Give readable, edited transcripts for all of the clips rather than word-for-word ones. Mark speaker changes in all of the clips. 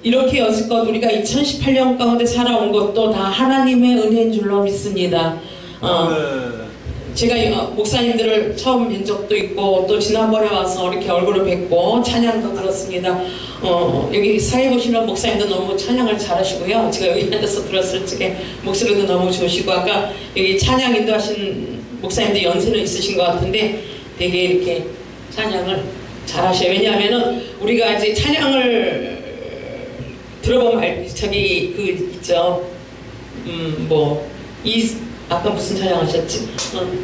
Speaker 1: 이렇게 여지껏 우리가 2018년 가운데 살아온 것도 다 하나님의 은혜인 줄로 믿습니다. 제가 목사님들을 처음 뵌 적도 있고 또 지난번에 와서 이렇게 얼굴을 뵙고 찬양도 들었습니다. 여기 사회 보시는 목사님도 너무 찬양을 잘하시고요. 제가 여기 앉아서 들었을 적에 목소리도 너무 좋으시고 아까 여기 찬양 인도하신 목사님도 연세는 있으신 것 같은데 되게 이렇게 찬양을 잘하셔요. 왜냐하면은 우리가 이제 찬양을 들어보면 저기 그 있죠. 아까 무슨 찬양하셨지?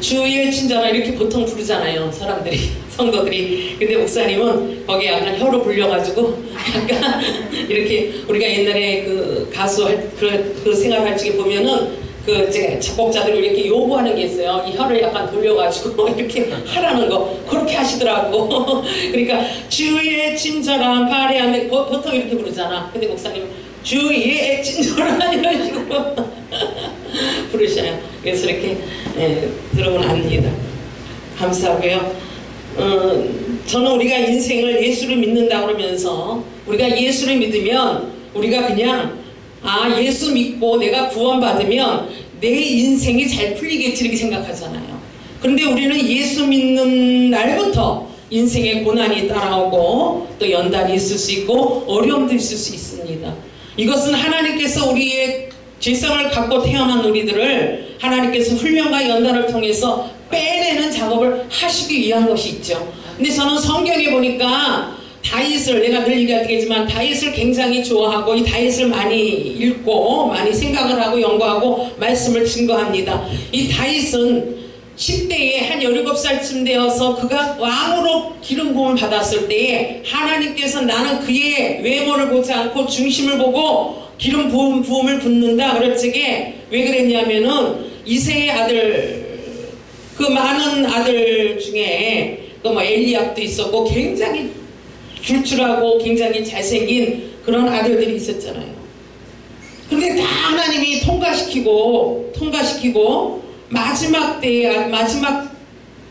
Speaker 1: 주의 친절한 이렇게 보통 부르잖아요. 사람들이 성도들이. 근데 목사님은 거기에 약간 혀로 불려가지고 약간 이렇게 우리가 옛날에 그 가수 그 생활할 적에 보면은 그 작곡자들이 이렇게 요구하는 게 있어요. 이 혀를 약간 돌려가지고 이렇게 하라는 거 그렇게 하시더라고. 그러니까 주의 친절한 발에하면 보통 이렇게 부르잖아. 근데 목사님은 주의 친절한 이런 식으로 부르셔요. 그래서 이렇게 들어보면 압니다. 감사하고요. 저는 우리가 인생을 예수를 믿는다 그러면서 우리가 예수를 믿으면 우리가 그냥 예수 믿고 내가 구원받으면 내 인생이 잘 풀리겠지 이렇게 생각하잖아요. 그런데 우리는 예수 믿는 날부터 인생에 고난이 따라오고 또 연단이 있을 수 있고 어려움도 있을 수 있습니다. 이것은 하나님께서 우리의 죄성을 갖고 태어난 우리들을 하나님께서 훈련과 연단을 통해서 빼내는 작업을 하시기 위한 것이 있죠. 근데 저는 성경에 보니까 다윗을 내가 늘 얘기하겠지만 다윗을 굉장히 좋아하고 이 다윗을 많이 읽고 많이 생각을 하고 연구하고 말씀을 증거합니다. 이 다윗은 10대에 한 17살쯤 되어서 그가 왕으로 기름 부음을 받았을 때에 하나님께서 나는 그의 외모를 보지 않고 중심을 보고 기름 부음을 붓는다 그럴 적에 왜 그랬냐면은 이새의 아들 그 많은 아들 중에 그 엘리압도 있었고 굉장히 줄줄하고 굉장히 잘생긴 그런 아들들이 있었잖아요. 근데 다 하나님이 통과시키고 마지막 때에 마지막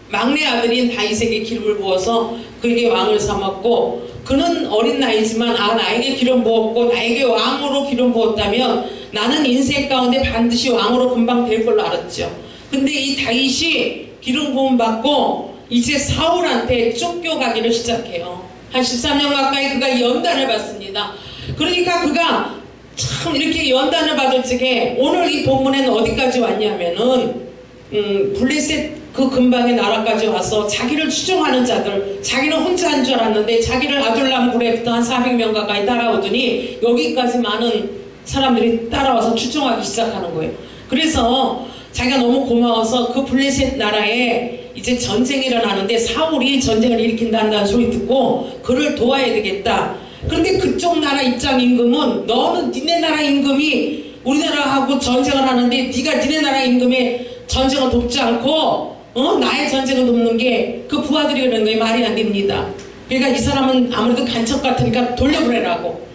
Speaker 1: 막내 아들인 다윗에게 기름을 부어서 그에게 왕을 삼았고 그는 어린 나이지만 나에게 기름 부었고 나에게 왕으로 기름 부었다면 나는 인생 가운데 반드시 왕으로 금방 될 걸로 알았죠. 근데 이 다윗이 기름 부음 받고 이제 사울한테 쫓겨가기를 시작해요. 한 13년 가까이 그가 연단을 받습니다. 그러니까 그가 참 이렇게 연단을 받을 적에 오늘 이 본문에는 어디까지 왔냐면은 블레셋 그 근방의 나라까지 와서 자기를 추종하는 자들 자기는 혼자 한 줄 알았는데 자기를 아둘람 굴에부터 한 400명 가까이 따라오더니 여기까지 많은 사람들이 따라와서 추종하기 시작하는 거예요. 그래서 자기가 너무 고마워서 그 블레셋 나라에 이제 전쟁이 일어나는데 사울이 전쟁을 일으킨다는 소리 듣고 그를 도와야 되겠다. 그런데 그쪽 나라 입장 임금은 너는 니네 나라 임금이 우리나라하고 전쟁을 하는데 네가 니네 나라 임금의 전쟁을 돕지 않고 나의 전쟁을 돕는 게 그 부하들이 그러는 거예요. 말이 안 됩니다. 그러니까 이 사람은 아무래도 간첩 같으니까 돌려보내라고.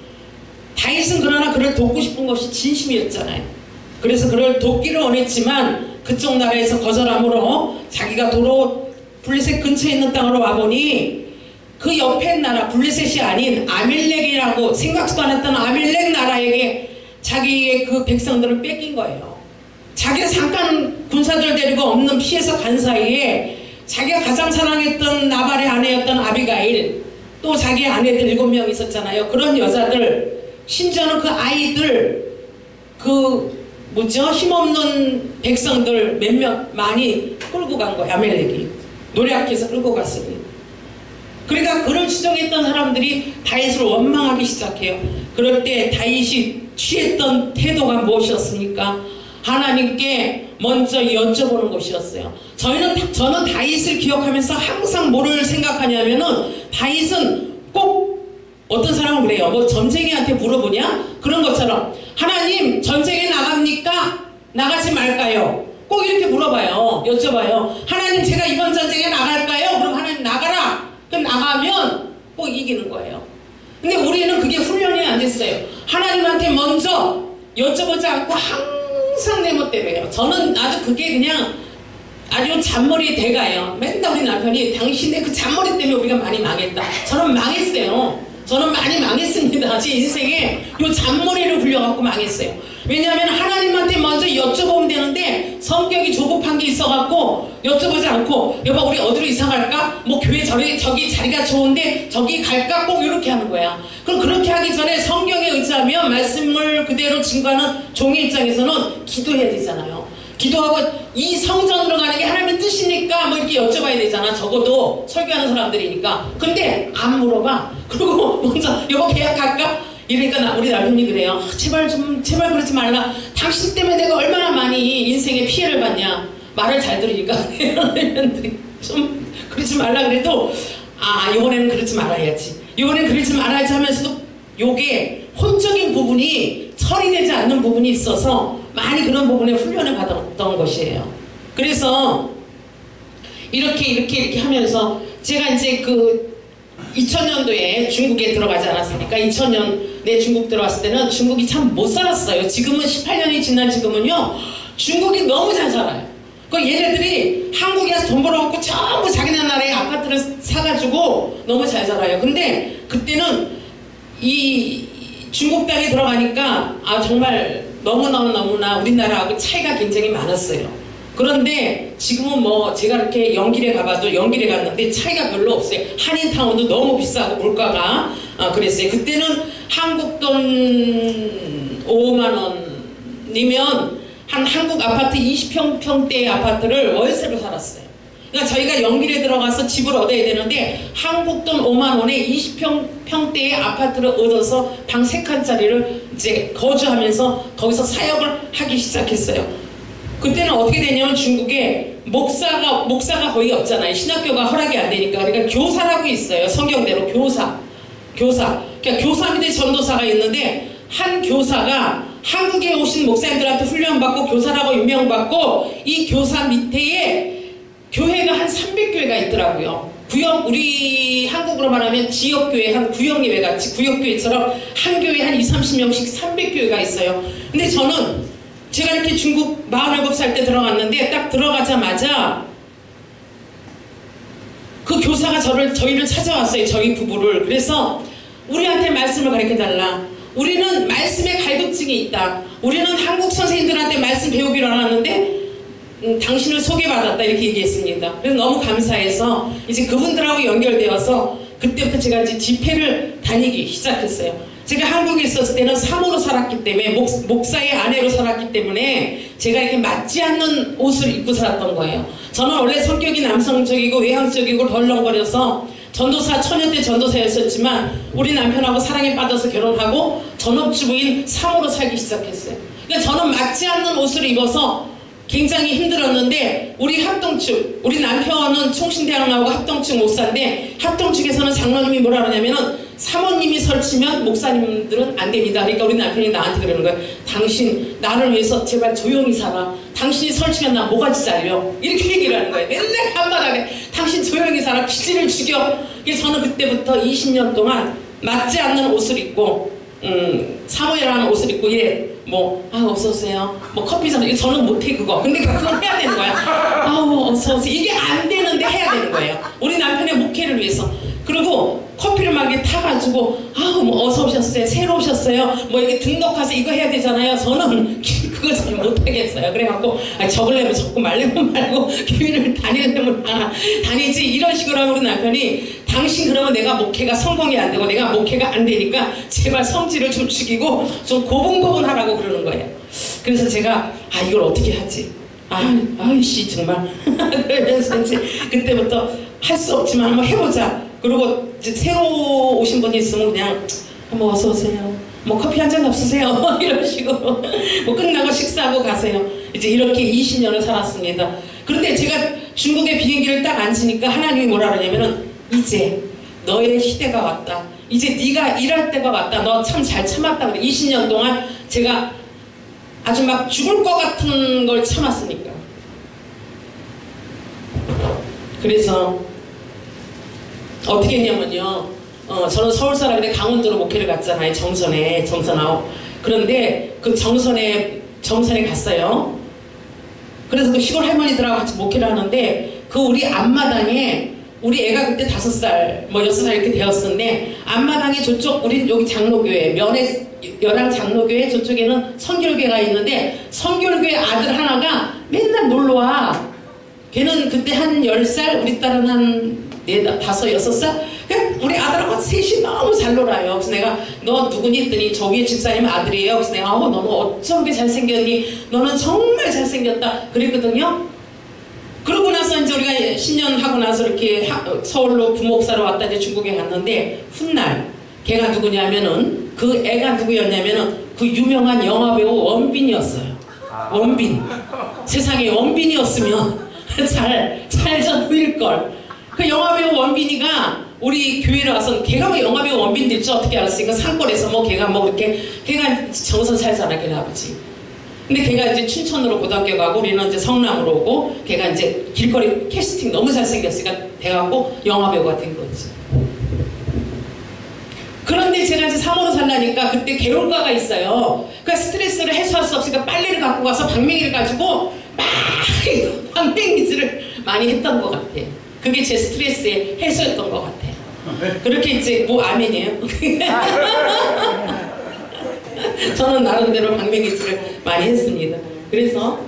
Speaker 1: 다윗은 그러나 그를 돕고 싶은 것이 진심이었잖아요. 그래서 그를 돕기를 원했지만 그쪽 나라에서 거절함으로 자기가 도로 블레셋 근처에 있는 땅으로 와보니 그 옆에 나라 블레셋이 아닌 아밀렉이라고 생각지도 않았던 아밀렉 나라에게 자기의 그 백성들을 뺏긴 거예요. 자기가 잠깐 군사들 데리고 없는 피해서 간 사이에 자기가 가장 사랑했던 나발의 아내였던 아비가일 또 자기 아내들 7명 있었잖아요. 그런 여자들 심지어는 그 아이들 힘없는 백성들 몇몇 많이 끌고 간 거예요. 아멜렉이 노력해서 끌고 갔습니다. 그러니까 그를 추종했던 사람들이 다윗을 원망하기 시작해요. 그럴 때 다윗이 취했던 태도가 무엇이었습니까? 하나님께 먼저 여쭤보는 것이었어요. 저는 다윗을 기억하면서 항상 뭐를 생각하냐면은 다윗은 꼭 어떤 사람은 그래요. 뭐 점쟁이한테 물어보냐? 그런 것처럼 하나님 전쟁에 나갑니까? 나가지 말까요? 꼭 이렇게 물어봐요. 여쭤봐요. 하나님 제가 이번 전쟁에 나갈까요? 그럼 하나님 나가라. 그럼 나가면 꼭 이기는 거예요. 근데 우리는 그게 훈련이 안 됐어요. 하나님한테 먼저 여쭤보지 않고 항상 내 멋대로예요. 저는 아주 그게 그냥 아주 잔머리에 대가예요. 맨날 우리 남편이 당신의 그 잔머리 때문에 우리가 많이 망했다. 저는 망했어요. 저는 많이 망했습니다. 제 인생에 요 잔머리를 굴려갖고 망했어요. 왜냐하면 하나님한테 먼저 여쭤보면 되는데 성격이 조급한 게 있어갖고 여쭤보지 않고 여보 우리 어디로 이사 갈까? 뭐 교회 저기 자리가 좋은데 저기 갈까? 꼭 이렇게 하는 거야. 그럼 그렇게 하기 전에 성경에 의지하면 말씀을 그대로 증거하는 종의 입장에서는 기도해야 되잖아요. 기도하고 이 성전으로 가는 게 하나님의 뜻이니까 뭐 이렇게 여쭤봐야 되잖아. 적어도 설교하는 사람들이니까. 근데 안 물어봐. 그리고 먼저 여보 계약할까? 이러니까 우리 남편이 그래요. 제발 그러지 말라. 당신 때문에 내가 얼마나 많이 인생에 피해를 받냐. 말을 잘 들으니까 남편들이 좀 그러지 말라 그래도 이번에는 그러지 말아야지. 이번엔 그러지 말아야지 하면서도 요게 혼적인 부분이 처리되지 않는 부분이 있어서 많이 그런 부분에 훈련을 받았던 것이에요. 그래서 이렇게 하면서 제가 이제 2000년도에 중국에 들어가지 않았습니까? 2000년에 중국 들어왔을 때는 중국이 참 못 살았어요. 지금은 18년이 지난 지금은요 중국이 너무 잘 살아요. 얘네들이 한국에 와서 돈 벌어갖고 전부 자기네 나라에 아파트를 사가지고 너무 잘 살아요. 근데 그때는 이 중국 땅에 들어가니까 정말 너무나 우리나라하고 차이가 굉장히 많았어요. 그런데 지금은 뭐 제가 이렇게 연길에 가봐도 연길에 갔는데 차이가 별로 없어요. 한인타운도 너무 비싸고 물가가 그랬어요. 그때는 한국 돈 5만 원이면 한 한국 아파트 20평대의 아파트를 월세로 살았어요. 그러니까 저희가 연길에 들어가서 집을 얻어야 되는데 한국 돈 5만 원에 20평대의 아파트를 얻어서 방 3칸짜리를 이제 거주하면서 거기서 사역을 하기 시작했어요. 그때는 어떻게 되냐면 중국에 목사가 거의 없잖아요. 신학교가 허락이 안 되니까. 그러니까 교사라고 있어요. 성경대로 교사. 그러니까 교사 밑에 전도사가 있는데 한 교사가 한국에 오신 목사님들한테 훈련받고 교사라고 임명받고 이 교사 밑에 교회가 한 300교회가 있더라고요. 우리 한국으로 말하면 지역교회, 한 구역예배 같이 구역교회처럼 한 교회에 한 20-30명씩 300교회가 있어요. 근데 제가 이렇게 중국 47살 때 들어갔는데 딱 들어가자마자 그 교사가 저희를 찾아왔어요. 저희 부부를. 그래서 우리한테 말씀을 가르쳐달라. 우리는 말씀에 갈급증이 있다. 우리는 한국 선생님들한테 말씀 배우기로 하는데 당신을 소개받았다 이렇게 얘기했습니다. 그래서 너무 감사해서 이제 그분들하고 연결되어서 그때부터 제가 이제 집회를 다니기 시작했어요. 제가 한국에 있었을 때는 사모로 살았기 때문에 목사의 아내로 살았기 때문에 제가 이렇게 맞지 않는 옷을 입고 살았던 거예요. 저는 원래 성격이 남성적이고 외향적이고 덜렁거려서 전도사 처녀 전도사였었지만 우리 남편하고 사랑에 빠져서 결혼하고 전업주부인 사모로 살기 시작했어요. 그러니까 저는 맞지 않는 옷을 입어서 굉장히 힘들었는데 우리 합동측, 우리 남편은 총신대학 나오고 합동측 목사인데 합동측에서는 장로님이 뭐라 그러냐면은 사모님이 설치면 목사님들은 안 됩니다. 그러니까 우리 남편이 나한테 그러는 거예요. 당신 나를 위해서 제발 조용히 살아. 당신이 설치면 나 뭐가지 잘려. 이렇게 얘기를 하는 거예요. 맨날 한마디에 당신 조용히 살아. 기질을 죽여. 그래서 저는 그때부터 20년 동안 맞지 않는 옷을 입고 사모예라는 옷을 입고 어서오세요. 커피 저는 못해 그거. 근데 그건 해야 되는 거야. 어서오세요. 이게 안 되는데 해야 되는 거예요. 우리 남편의 목회를 위해서. 그리고 커피를 막 이렇게 타가지고 어서 오셨어요. 새로 오셨어요. 이렇게 등록해서 이거 해야 되잖아요. 저는 그거 잘 못하겠어요. 그래갖고 적으려면 적고 말려면 말고 교회를 다니려면 다니지 이런 식으로 하면 우리 남편이 당신 그러면 내가 목회가 성공이 안 되고 내가 목회가 안 되니까 제발 성질을 좀 죽이고 좀 고분고분하라고 그러는 거예요. 그래서 제가 이걸 어떻게 하지? 아이씨 정말 그래서 이제 그때부터 할 수 없지만 한번 해보자. 그리고 이제 새로 오신 분이 있으면 그냥 어서 오세요. 커피 한 잔 없으세요? 이런 식으로 끝나고 식사하고 가세요. 이제 이렇게 20년을 살았습니다. 그런데 제가 중국에 비행기를 딱 앉으니까 하나님이 뭐라 그러냐면은 이제 너의 시대가 왔다. 이제 네가 일할 때가 왔다. 너 참 잘 참았다. 20년 동안 제가 아주 막 죽을 것 같은 걸 참았으니까. 그래서 어떻게 했냐면요. 저는 서울 사람인데 강원도로 목회를 갔잖아요. 정선하고. 그런데 그 정선에 갔어요. 그래서 그 시골 할머니들하고 같이 목회를 하는데 그 우리 앞마당에 우리 애가 그때 5살, 뭐 6살 이렇게 되었었는데, 앞마당에 저쪽, 우리 여기 장로교회, 연양 장로교회 저쪽에는 성결교회가 있는데, 성결교회 아들 하나가 맨날 놀러와. 걔는 그때 한 10살, 우리 딸은 한 4, 5, 6살? 우리 아들하고 셋이 너무 잘 놀아요. 그래서 내가, 너 누구니? 했더니 저 위에 집사님 아들이에요. 그래서 내가, 너는 어쩜 그렇게 잘생겼니? 너는 정말 잘생겼다. 그랬거든요. 그러고 나서 이제 우리가 10년 하고 나서 이렇게 서울로 부목사로 왔다 이제 중국에 갔는데, 훗날, 걔가 누구냐면은, 그 애가 누구였냐면은, 그 유명한 영화배우 원빈이었어요. 원빈. 세상에 원빈이었으면 잘 좀 보일걸. 그 영화배우 원빈이가 우리 교회를 와서, 걔가 뭐 영화배우 원빈 될 줄 어떻게 알았으니까 산골에서 뭐 걔가 뭐 그렇게, 걔가 정선 살잖아, 걔네 아버지. 근데 걔가 이제 춘천으로 고등학교 가고 우리는 이제 성남으로 오고, 걔가 이제 길거리 캐스팅 너무 잘생겼으니까 돼갖고 영화배우가 된 거지. 그런데 제가 이제 사모로 살라니까 그때 개울가가 있어요. 그러니까 스트레스를 해소할 수 없으니까 빨래를 갖고 가서 방맹이를 가지고 막 방맹이질을 많이 했던 것 같아. 그게 제 스트레스의 해소였던 것 같아요. 그렇게 이제 뭐 아멘이에요. 저는 나름대로 방맹이질을 많이 했습니다. 그래서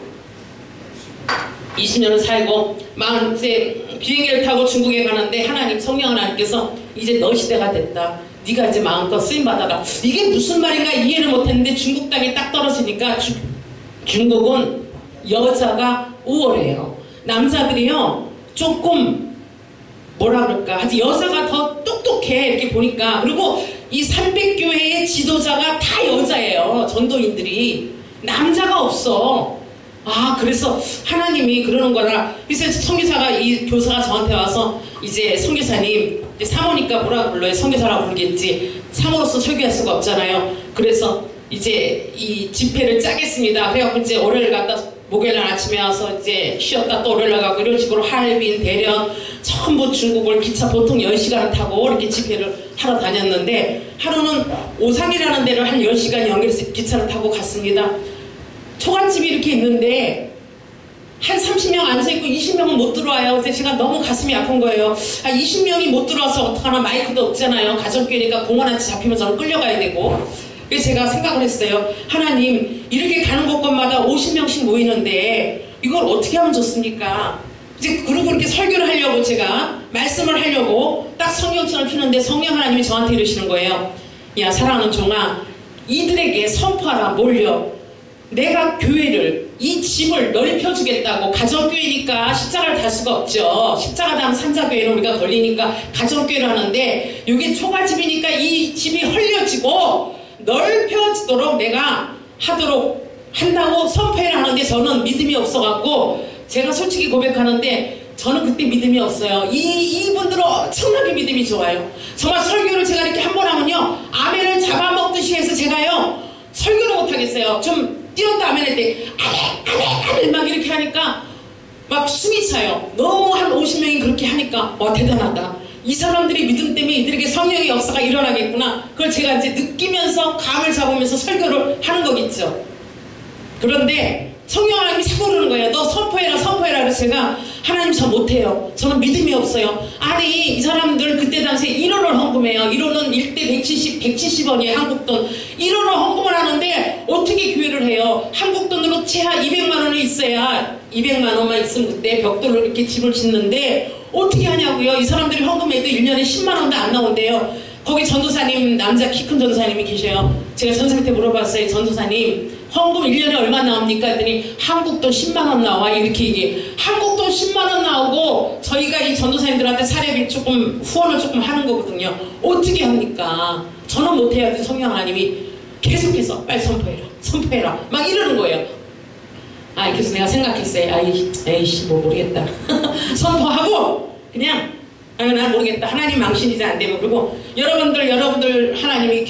Speaker 1: 20년을 살고 막 이제 비행기를 타고 중국에 가는데 하나님, 성령 하나님께서 이제 너 시대가 됐다. 네가 이제 마음껏 쓰임받아라. 이게 무슨 말인가 이해를 못했는데 중국 땅에 딱 떨어지니까 중국은 여자가 우월해요. 남자들이요 조금 뭐라 그럴까, 하여튼 여자가 더 똑똑해 이렇게 보니까. 그리고 이 300교회의 지도자가 다 여자예요. 전도인들이. 남자가 없어. 그래서 하나님이 그러는 거라. 그래서 선교사가, 이 교사가 저한테 와서, 이제 선교사님, 사모니까 뭐라고 불러요? 선교사라고 부르겠지. 사모로서 설교할 수가 없잖아요. 그래서 이제 이 집회를 짜겠습니다. 그래갖고 이제 월요일 갔다 목요일 날 아침에 와서 이제 쉬었다 또 월요일 나가고 이런 식으로 하얼빈, 대련, 전부 중국을 기차 보통 10시간을 타고 이렇게 집회를 하러 다녔는데, 하루는 오상이라는 데를 한 10시간 연결해서 기차를 타고 갔습니다. 초가집이 이렇게 있는데 한 30명 앉아있고 20명은 못 들어와요. 그래서 제가 너무 가슴이 아픈 거예요. 20명이 못 들어와서 어떡하나, 마이크도 없잖아요. 가정교회니까 공원한테 잡히면 저는 끌려가야 되고. 그래서 제가 생각을 했어요. 하나님, 이렇게 가는 곳곳마다 50명씩 모이는데 이걸 어떻게 하면 좋습니까? 이제 그리고 그렇게 설교를 하려고, 제가 말씀을 하려고 딱 성경책을 피는데 성령 하나님이 저한테 이러시는 거예요. 야, 사랑하는 종아, 이들에게 선포하라. 몰려. 내가 교회를, 이 집을 넓혀주겠다고. 가정교회니까 십자가를 달 수가 없죠. 십자가 다음 산자교회는 우리가 걸리니까 가정교회를 하는데, 이게 초가집이니까 이 집이 헐려지고 넓혀지도록 내가 하도록 한다고 선포를 하는데, 저는 믿음이 없어갖고, 제가 솔직히 고백하는데 저는 그때 믿음이 없어요. 이분들은 엄청나게 믿음이 좋아요. 정말 설교를 제가 이렇게 한 번 하면요, 아멘을 잡아먹듯이 해서 제가요 설교를 못하겠어요. 좀 뛰었다 아멘 할 때 아멘 막 이렇게 하니까 막 숨이 차요. 너무 한 50명이 그렇게 하니까 대단하다. 이 사람들이 믿음 때문에 이들에게 성령의 역사가 일어나겠구나. 그걸 제가 이제 느끼면서 감을 잡으면서 설교를 하는 거겠죠. 그런데 성령 하나님이 자꾸 그러는 거예요. 너 선포해라, 선포해라. 그래서 제가, 하나님 저 못해요. 저는 믿음이 없어요. 아니, 이 사람들 그때 당시에 1원을 헌금해요. 1원은 1대 170원이에요. 한국 돈. 1원을 헌금을 하는데 어떻게 교회를 해요? 한국 돈으로 최하 200만 원이 있어야, 200만 원만 있으면 그때 벽돌로 이렇게 집을 짓는데 어떻게 하냐고요. 이 사람들이 헌금해도 1년에 10만 원도 안 나온대요. 거기 전도사님, 남자 키 큰 전도사님이 계셔요. 제가 전도사님한테 물어봤어요. 전도사님, 헌금 1년에 얼마 나옵니까? 했더니 한국돈 10만원 나와. 이렇게 얘기해. 한국돈 10만원 나오고 저희가 이 전도사님들한테 사례비 조금, 후원을 조금 하는 거거든요. 어떻게 합니까? 저는 못해요. 성령 하나님이 계속해서 빨리 선포해라, 선포해라 막 이러는 거예요. 그래서 내가 생각했어요. 에이씨 뭐 모르겠다. 선포하고 그냥 난 모르겠다. 하나님 망신이지 안 되면. 그리고 여러분들 하나님이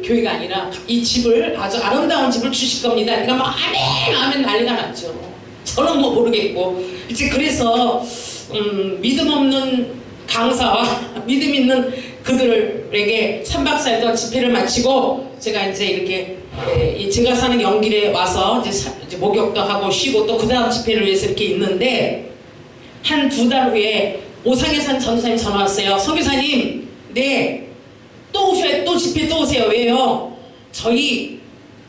Speaker 1: 교회가 아니라 이 집을, 아주 아름다운 집을 주실 겁니다. 그러니까 막 아멘 난리가 났죠. 저는 뭐 모르겠고. 이제 그래서 믿음 없는 강사와 믿음 있는 그들에게 3박 4일 동안 집회를 마치고, 제가 이제 이렇게 제가 사는 영길에 와서 이제 목욕도 하고 쉬고 또 그 다음 집회를 위해서 이렇게 있는데, 한 2달 후에 오상에 산 전도사님 전화 왔어요. 선교사님, 네, 또 오셔야, 또 집회 또 오세요. 왜요? 저희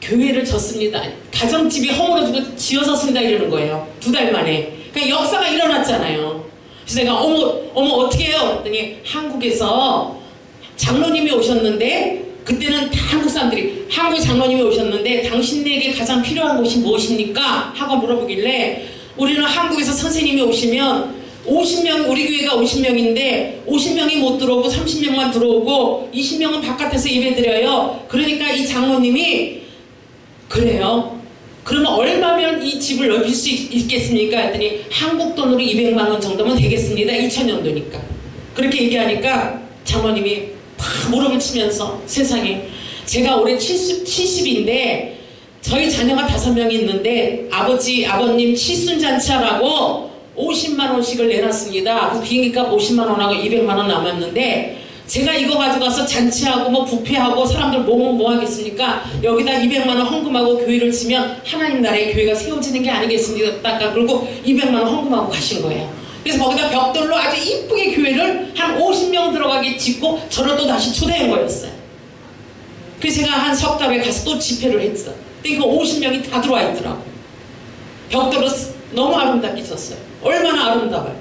Speaker 1: 교회를 졌습니다. 가정집이 허물어지고 지어졌습니다. 이러는 거예요. 2달 만에. 그러니까 역사가 일어났잖아요. 그래서 내가 어머 어떻게 해요? 그랬더니 한국에서 장로님이 오셨는데, 그때는 다 한국 사람들이 한국 장로님이 오셨는데 당신에게 가장 필요한 것이 무엇입니까? 하고 물어보길래, 우리는 한국에서 선생님이 오시면 50명, 우리 교회가 50명인데 50명이 못 들어오고 30명만 들어오고 20명은 바깥에서 예배드려요. 그러니까 이 장로님이, 그래요? 그러면 얼마면 이 집을 넓힐 수 있겠습니까? 했더니 한국 돈으로 200만 원 정도면 되겠습니다. 2000년도니까. 그렇게 얘기하니까 장로님이 막 무릎을 치면서, 세상에, 제가 올해 70인데 저희 자녀가 5명이 있는데 아버님 칠순잔치하라고 50만 원씩을 내놨습니다. 그래서 비행기값 50만 원하고 200만 원 남았는데, 제가 이거 가져가서 잔치하고 뭐 부페하고 사람들 뭐 하겠습니까? 여기다 200만 원 헌금하고 교회를 치면 하나님 나라의 교회가 세워지는 게 아니겠습니까? 그리고 200만 원 헌금하고 가신 거예요. 그래서 거기다 벽돌로 아주 이쁘게 교회를 한 50명 들어가게 짓고 저를 또 다시 초대한 거였어요. 그래서 제가 한 석 달에 가서 또 집회를 했어. 근데 그 50명이 다 들어와 있더라고. 벽돌로 너무 아름답게 졌어요. 얼마나 아름다워요.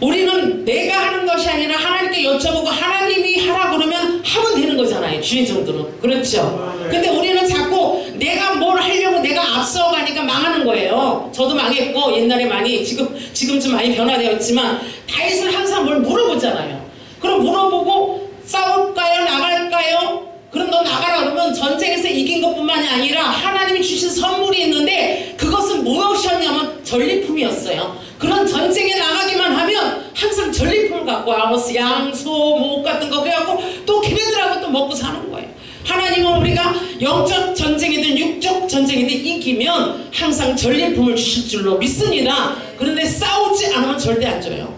Speaker 1: 우리는 내가 하는 것이 아니라 하나님께 여쭤보고 하나님이 하라 그러면 하면 되는 거잖아요. 주의 정도는. 그렇죠? 근데 우리는 자꾸 내가 뭘 하려고 내가 앞서가니까 망하는 거예요. 저도 망했고, 옛날에 많이, 지금 좀 많이 변화되었지만, 다윗은 항상 뭘 물어보잖아요. 그럼 물어보고 싸울까요? 나갈까요? 그럼 너 나가라 그러면 전쟁에서 이긴 것뿐만이 아니라 하나님이 주신 선물이 있는데, 그것은 무엇이었냐면 전리품이었어요. 그런 전쟁에 나가기만 하면 항상 전리품을 갖고 와. 양, 소, 목 같은 거. 그래갖고 또 걔네들하고 또 먹고 사는 거예요. 하나님은 우리가 영적 전쟁이든 육적 전쟁이든 이기면 항상 전리품을 주실 줄로 믿습니다. 그런데 싸우지 않으면 절대 안 줘요.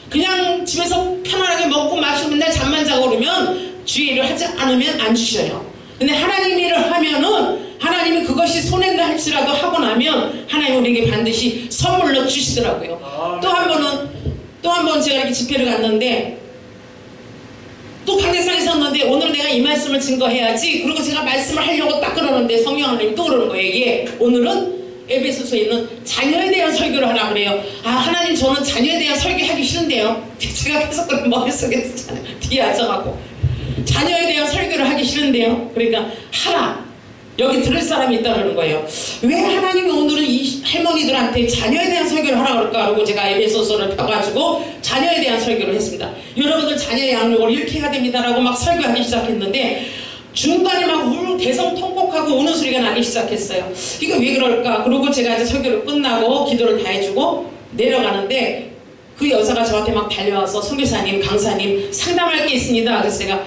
Speaker 1: 그냥 집에서 편안하게 먹고 마시고 맨날 잠만 자고 그러면, 주의 일을 하지 않으면 안 주셔요. 근데 하나님 일을 하면은, 하나님이 그것이 손해다 할지라도 하고 나면 하나님 우리에게 반드시 선물로 주시더라고요. 또 한 번 제가 이렇게 집회를 갔는데, 또 강대상에 섰는데, 오늘 내가 이 말씀을 증거해야지. 그리고 제가 말씀을 하려고 딱 그러는데 성령 하나님이 또 그러는 거예요. 이게 오늘은 에베소서에 있는 자녀에 대한 설교를 하라 그래요. 아, 하나님, 저는 자녀에 대한 설교하기 싫은데요. 제가 계속 그런 머릿속에 뒤에 앉아갖고 자녀에 대한 설교를 하기 싫은데요. 그러니까 하라. 여기 들을 사람이 있다는 거예요. 왜 하나님이 오늘은 이 할머니들한테 자녀에 대한 설교를 하라 그럴까? 그러고 제가 에베소서를 펴가지고 자녀에 대한 설교를 했습니다. 여러분들 자녀의 양육을 이렇게 해야 됩니다라고 막 설교하기 시작했는데, 중간에 막 대성통곡하고 우는 소리가 나기 시작했어요. 이거 왜 그럴까? 그러고 제가 이제 설교를 끝나고 기도를 다 해주고 내려가는데, 그 여자가 저한테 막 달려와서, 선교사님, 강사님, 상담할 게 있습니다. 그래서 제가,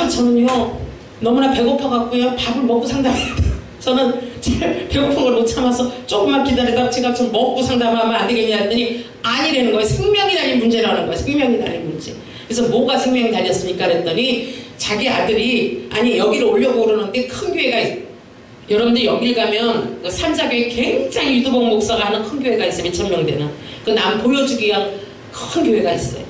Speaker 1: 저는요 너무나 배고파갖고요 밥을 먹고 상담해요. 저는 잘 배고픈 걸 못 참아서 조금만 기다리다가 제가 좀 먹고 상담하면 안 되겠냐 했더니 아니라는 거예요. 생명이 달린 문제라는 거예요. 생명이 달린 문제. 그래서 뭐가 생명이 달렸습니까? 그랬더니 자기 아들이, 아니 여기를 오려고 그러는데 큰 교회가 있어요. 여러분들 여길 가면 그 산자교회 굉장히 유도복 목사가 하는 큰 교회가 있어요. 몇천 명 되는. 그 남 보여주기 위한 큰 교회가 있어요.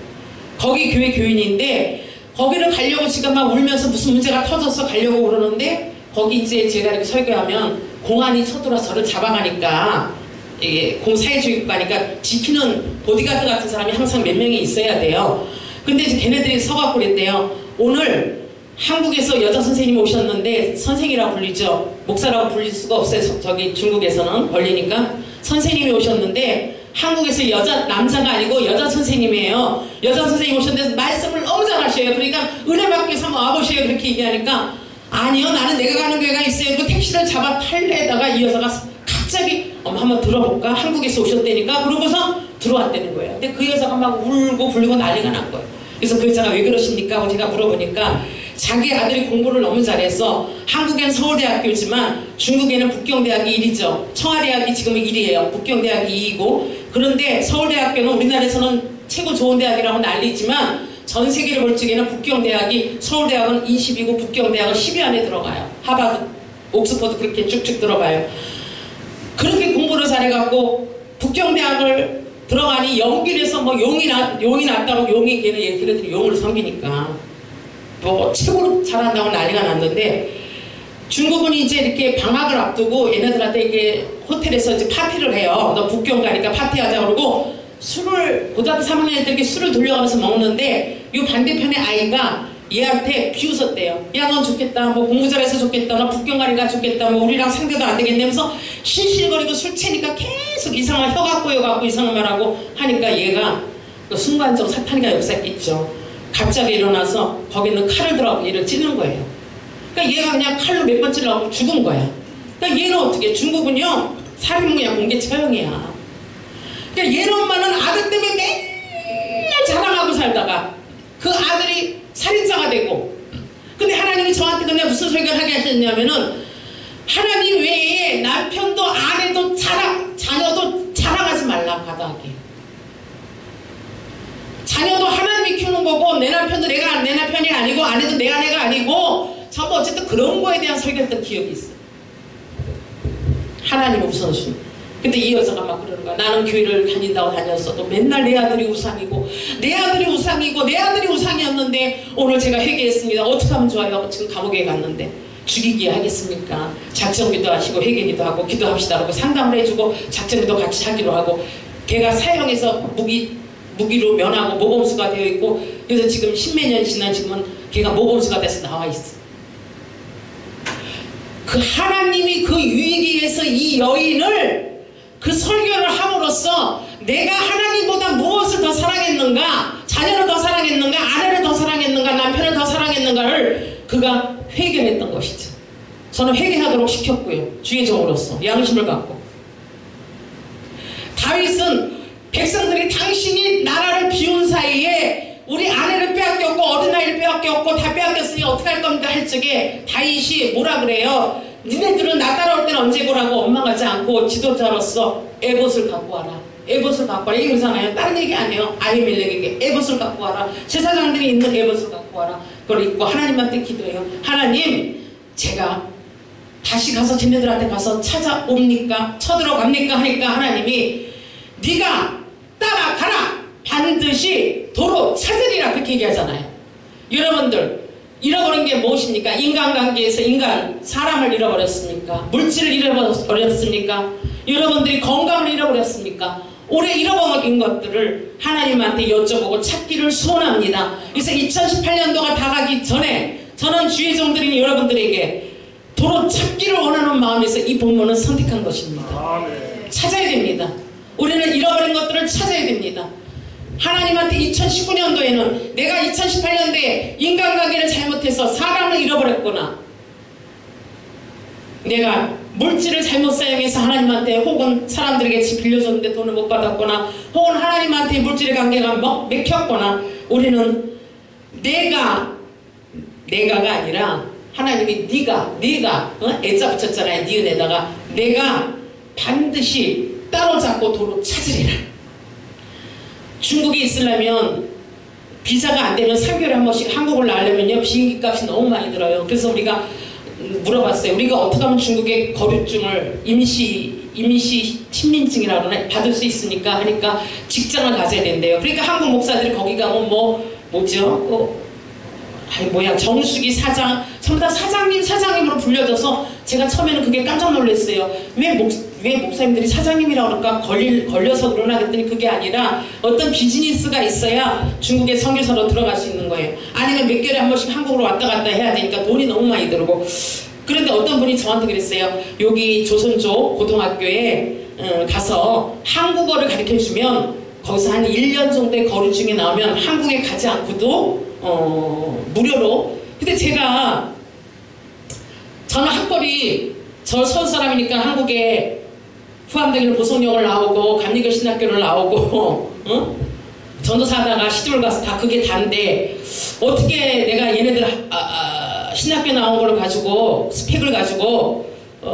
Speaker 1: 거기 교회 교인인데, 거기를 가려고 지금 막 울면서 무슨 문제가 터져서 가려고 그러는데, 거기 이제 제가 이렇게 설교하면 공안이 쳐들어서 저를 잡아가니까, 이게 공사회주의국가니까 지키는 보디가드 같은 사람이 항상 몇 명이 있어야 돼요. 근데 이제 걔네들이 서갖고 그랬대요. 오늘 한국에서 여자 선생님이 오셨는데, 선생이라고 불리죠. 목사라고 불릴 수가 없어요. 저기 중국에서는 걸리니까. 선생님이 오셨는데, 한국에서 남자가 아니고 여자 선생님이에요. 여자 선생님 오셨는데 말씀을 너무 잘하셔요. 그러니까 은혜 받기 위해서 한번 와보셔요. 그렇게 얘기하니까, 아니요, 나는 내가 가는 교회가 있어요. 그 택시를 잡아 탈래다가 이 여자가 갑자기 한번 들어볼까? 한국에서 오셨다니까. 그러고서 들어왔다는 거예요. 근데 그 여자가 막 울고 불리고 난리가 난 거예요. 그래서 그 여자가 왜 그러십니까? 하고 제가 물어보니까, 자기 아들이 공부를 너무 잘해서, 한국엔 서울대학교지만 중국에는 북경대학이 1위죠. 청와대학이 지금 1위예요. 북경대학이 2위고. 그런데 서울대학교는 우리나라에서는 최고 좋은 대학이라고 난리지만, 전 세계를 볼 적에는 북경대학이, 서울대학은 20이고 북경대학은 10위 안에 들어가요. 하버드, 옥스퍼드 그렇게 쭉쭉 들어가요. 그렇게 공부를 잘해갖고 북경대학을 들어가니 연길에서 뭐 용이 났다고 용이 걔는 얘네들이 용을 섬기니까 뭐 최고로 잘한다고 난리가 났는데 중국은 이제 이렇게 방학을 앞두고 얘네들한테 이게 호텔에서 이제 파티를 해요. 너 북경 가니까 파티하자 그러고 술을 고등학교 3학년 애들에게 술을 돌려가면서 먹는데 이 반대편의 아이가 얘한테 비웃었대요. 야, 넌 좋겠다. 뭐 공부 잘해서 좋겠다. 너 북경 가니까 좋겠다. 뭐 우리랑 상대도 안 되겠네 하면서 실실거리고 술 채니까 계속 이상한 혀 갖고 이상한 말하고 하니까 얘가 순간적으로 사탄이가 역사했겠죠. 갑자기 일어나서 거기 있는 칼을 들어가고 얘를 찌르는 거예요. 그러니까 얘가 그냥 칼로 몇 번 찔러가고 죽은 거야. 그러니까 얘는 어떻게? 중국은요 살인무야 공개 처형이야. 그러니까 얘는 엄마는 아들 때문에 맨날 자랑하고 살다가 그 아들이 살인자가 되고, 근데 하나님이 저한테 근데 무슨 설교를 하게 하셨냐면은 하나님 외에 남편도 아내도 자녀도 자랑하지 말라 바닥에. 자녀도 하나님이 키우는 거고 내 남편도 내 남편이 아니고 아내도 내 아내가 아니고 전부 어쨌든 그런 거에 대한 설교했던 기억이 있어요. 하나님 우선순위. 근데 이 여자가 막 그러는 거야. 나는 교회를 다녔어도 맨날 내 아들이 우상이고 내 아들이 우상이었는데 오늘 제가 회개했습니다. 어떻게 하면 좋아요? 지금 감옥에 갔는데 죽이기 하겠습니까? 작정기도 하시고 회개기도 하고 기도합시다라고 상담을 해주고 작정기도 같이 하기로 하고 걔가 사형에서 무기로 면하고 모범수가 되어 있고 그래서 지금 십몇 년 지난 지금은 걔가 모범수가 돼서 나와 있어. 그 하나님이 그 위기에서 이 여인을 그 설교를 함으로써 내가 하나님보다 무엇을 더 사랑했는가, 자녀를 더 사랑했는가, 아내를 더 사랑했는가, 남편을 더 사랑했는가를 그가 회개했던 것이죠. 저는 회개하도록 시켰고요. 주의 종으로서 양심을 갖고. 다윗은 백성들이 당신이 나라를 비운 사이에 우리 아내를 빼앗겼고 어린아이를 빼앗겼고 다 빼앗겼으니 어떻게 할 겁니까 할 적에 다윗이 뭐라 그래요? 니네들은 나 따라올 때는 언제 보라고 원망하지 않고 지도자로서 에봇을 갖고 와라. 에봇을 갖고 와라. 이게 그러잖아요. 다른 얘기 아니에요. 아히멜렉에게 에봇을 갖고 와라. 제사장들이 있는 에봇을 갖고 와라. 그걸 입고 하나님한테 기도해요. 하나님, 제가 다시 가서 쟤네들한테 가서 찾아옵니까? 쳐들어갑니까? 하니까 하나님이 네가 따라가라. 반드시 도로 찾으리라. 그렇게 얘기하잖아요. 여러분들 잃어버린 게 무엇입니까? 인간관계에서 사람을 잃어버렸습니까? 물질을 잃어버렸습니까? 여러분들이 건강을 잃어버렸습니까? 올해 잃어버린 것들을 하나님한테 여쭤보고 찾기를 소원합니다. 그래서 2018년도가 다가기 전에 저는 주의 종들인 여러분들에게 도로 찾기를 원하는 마음에서 이 본문을 선택한 것입니다. 찾아야 됩니다. 우리는 잃어버린 것들을 찾아야 됩니다. 하나님한테 2019년도에는 내가 2018년도에 인간관계를 잘못해서 사람을 잃어버렸구나. 내가 물질을 잘못 사용해서 하나님한테 혹은 사람들에게 빌려줬는데 돈을 못 받았거나 혹은 하나님한테 물질의 관계가 맥혔거나 우리는 내가가 아니라 하나님이 네가 애자 붙였잖아요. 니은에다가 내가 반드시 따로잡고 도로 찾으리라. 중국에 있으려면 비자가 안 되면 3개월에 한 번씩 한국을 나가려면요 비행기 값이 너무 많이 들어요. 그래서 우리가 물어봤어요. 우리가 어떻게 하면 중국의 거류증을 임시 친민증이라고 받을 수 있습니까? 하니까 직장을 가져야 된대요. 그러니까 한국 목사들이 거기 가면 정수기 사장 전부 다 사장님으로 불려져서 제가 처음에는 그게 깜짝 놀랐어요. 왜 목사님들이 사장님이라고 그럴까? 걸려서 그러나 그랬더니 그게 아니라 어떤 비즈니스가 있어야 중국에 선교사로 들어갈 수 있는 거예요. 아니면 몇 개월에 한 번씩 한국으로 왔다 갔다 해야 되니까 돈이 너무 많이 들고. 그런데 어떤 분이 저한테 그랬어요. 여기 조선조 고등학교에 가서 한국어를 가르쳐주면 거기서 한 1년 정도의 거류증이 나오면 한국에 가지 않고도 무료로. 근데 저는 학벌이 저 서울 사람이니까 한국에 후암대기로 보성역을 나오고 감리교 신학교를 나오고 전도사다가 시집을 가서 다 그게 다인데 어떻게 내가 얘네들 신학교 나온 걸 가지고 스펙을 가지고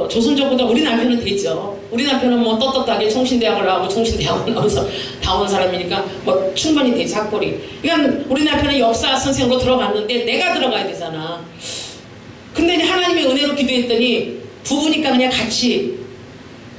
Speaker 1: 조선족보다 우리 남편은 되죠. 우리 남편은 뭐 떳떳하게 총신대학을 나오고 총신대학을 나와서 다 온 사람이니까 뭐 충분히 되지 학벌이. 그러니까 우리 남편은 역사 선생으로 들어갔는데 내가 들어가야 되잖아. 근데 하나님의 은혜로 기도했더니 부부니까 그냥 같이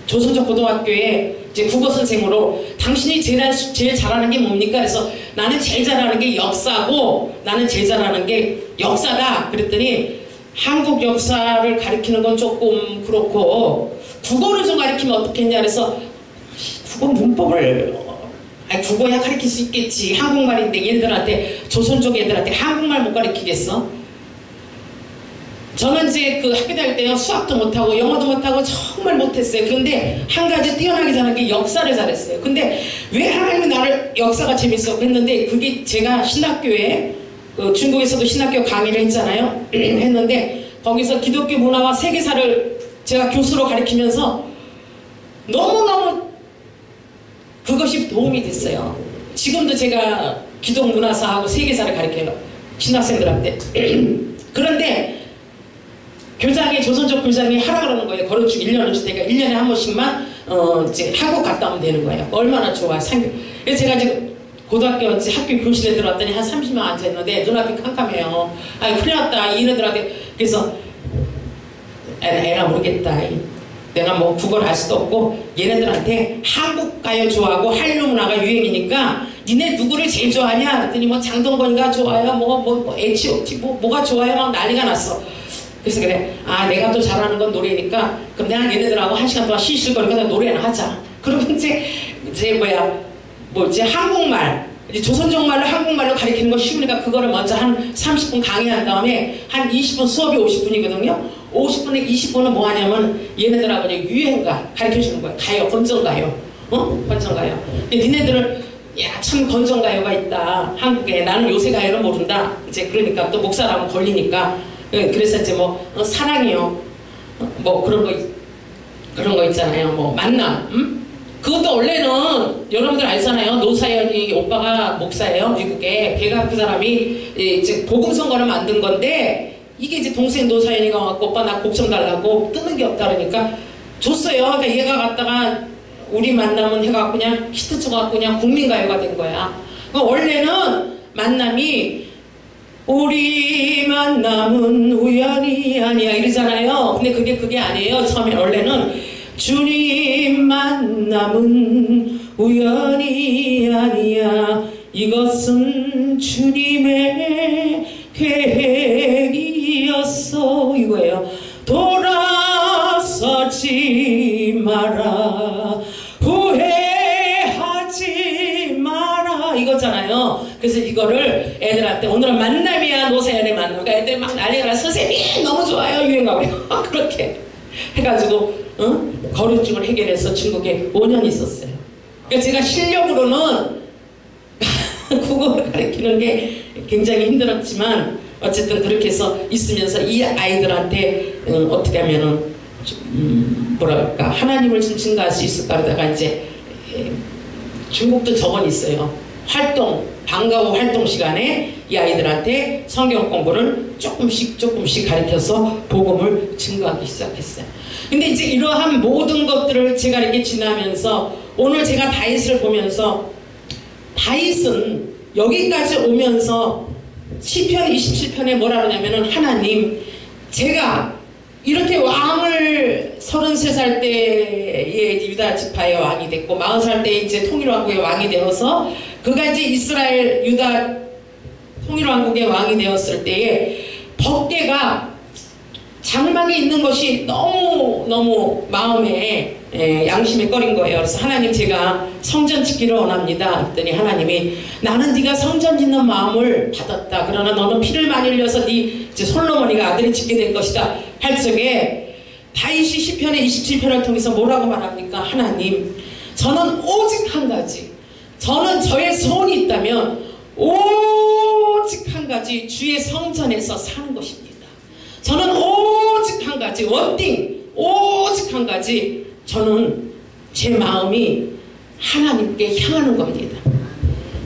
Speaker 1: 조선족 고등학교에 이제 국어 선생으로 당신이 제일 잘하는 게 뭡니까? 그래서 나는 제일 잘하는 게 역사고 나는 제일 잘하는 게 역사다. 그랬더니 한국 역사를 가리키는 건 조금 그렇고 국어를 좀 가리키면 어떻겠냐 그래서 국어 문법을 국어야 가르칠 수 있겠지. 한국말인데 얘들한테 조선족 애들한테 한국말 못 가르치겠어? 저는 이제 그 학교 다닐 때요 수학도 못하고 영어도 못하고 정말 못했어요. 그런데 한 가지 뛰어나게 잘한 게 역사를 잘했어요. 근데 왜 하나님이 나를 역사가 재밌어 했는데 그게 제가 신학교에 중국에서도 신학교 강의를 했잖아요. 했는데 거기서 기독교 문화와 세계사를 제가 교수로 가르치면서 너무너무 그것이 도움이 됐어요. 지금도 제가 기독 문화사하고 세계사를 가르쳐요. 신학생들한테. 그런데 교장이 조선족 교장이 하라 그러는 거예요. 거론축 1년을 줄 테니까 1년에 한 번씩만 이제 한국 갔다 오면 되는 거예요. 얼마나 좋아. 그래서 제가 지금 고등학교 학교 교실에 들어왔더니 한 30명 앉아있는데 눈앞이 캄캄해요. 아이 큰일 났다. 이네들한테 그래서 에라 모르겠다. 내가 뭐 국어를 할 수도 없고 얘네들한테 한국 가요 좋아하고 한류 문화가 유행이니까 니네 누구를 제일 좋아하냐? 그랬더니 뭐 장동건이가 좋아요. 뭐 H.O.T. 뭐가 좋아요? 막 난리가 났어. 그래서 그래. 아 내가 또 잘하는 건 노래니까 그럼 내가 얘네들하고 1시간 동안 시실거리니까 노래나 하자. 그러면 이제 이제 한국말 이제 조선족 말로 한국말로 가르치는 거 쉬우니까 그거를 먼저 한 30분 강의한 다음에 한 20분 수업이 50분이거든요. 50분에 20분은 뭐 하냐면 얘네들하고 이제 유행가 가르쳐주는 거예요. 가요, 건전가요. 건전가요. 근데 니네들은 야, 참 건전가요가 있다. 한국에. 나는 요새 가요를 모른다. 이제 그러니까 또 목사라면 걸리니까. 그래서 이제 뭐 사랑이요. 뭐 그런 거 있잖아요. 뭐 만남. 그것도 원래는 여러분들 알잖아요. 노사연이 오빠가 목사예요. 미국에. 걔가 그 사람이 이제 복음성가를 만든 건데 이게 이제 동생 노사연이가 와갖고 오빠 나 곡 좀 달라고 뜨는 게 없다 그러니까 줬어요. 그러니까 얘가 갔다가 우리 만남은 해갖고 그냥 히트 쳐갖고 그냥 국민가요가 된 거야. 그러니까 원래는 만남이 우리 만남은 우연이 아니야 이러잖아요. 근데 그게 아니에요. 처음에 원래는 주님 만남은 우연이 아니야. 이것은 주님의 계획이었어. 이거예요. 돌아서지 마라. 후회하지 마라. 이거잖아요. 그래서 이거를 애들한테 오늘은 만남이야. 노사연의 만남. 그러니까 애들 막 난리가 나. 선생님 너무 좋아요. 유행하고 그렇게 해가지고 거론증을 해결해서 중국에 5년 있었어요. 그러니까 제가 실력으로는 국어를 가르치는 게 굉장히 힘들었지만 어쨌든 그렇게 해서 있으면서 이 아이들한테 어떻게 하면은 뭐랄까 하나님을 좀 증가할 수 있을까 그러다가 이제 중국도 저건 있어요. 방과 후 활동 시간에 이 아이들한테 성경 공부를 조금씩 가르쳐서 복음을 증거하기 시작했어요. 근데 이제 이러한 모든 것들을 제가 이렇게 지나면서 오늘 제가 다윗을 보면서 다윗은 여기까지 오면서 시편 27편에 뭐라 그러냐면은 하나님 제가 이렇게 왕을 33살 때에 유다 지파의 왕이 됐고 40살 때 이제 통일왕국의 왕이 되어서 그가 이제 이스라엘 유다 통일왕국의 왕이 되었을 때에 법궤가 장막에 있는 것이 너무 마음에 양심에 꺼린 거예요. 그래서 하나님 제가 성전 짓기를 원합니다. 그랬더니 하나님이 나는 네가 성전 짓는 마음을 받았다. 그러나 너는 피를 많이 흘려서 네 이제 솔로몬이가 아들이 짓게 될 것이다. 할 적에 다윗이 시편의 27편을 통해서 뭐라고 말합니까? 하나님 저는 오직 한 가지 저는 저의 소원이 있다면 오직 한 가지 주의 성전에서 사는 것입니다. 저는 오직 한 가지 원띵 오직 한 가지 저는 제 마음이 하나님께 향하는 겁니다.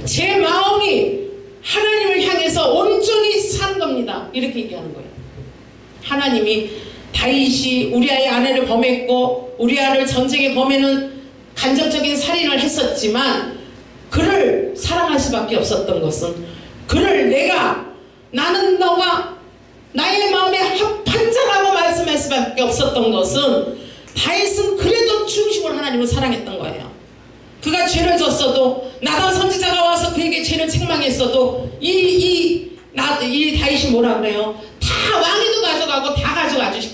Speaker 1: 제 마음이 하나님을 향해서 온전히 사는 겁니다. 이렇게 얘기하는 거예요. 하나님이 다윗이 우리아의 아내를 범했고 우리아를 전쟁에 범해는 간접적인 살인을 했었지만 그를 사랑할 수밖에 없었던 것은 그를 나는 너가 나의 마음에 합한 자라고 말씀할 수밖에 없었던 것은 다윗은 그래도 중심으로 하나님을 사랑했던 거예요. 그가 죄를 졌어도 나단 선지자가 와서 그에게 죄를 책망했어도 이 다윗이 뭐라 그래요? 다 왕위도 가져가고 다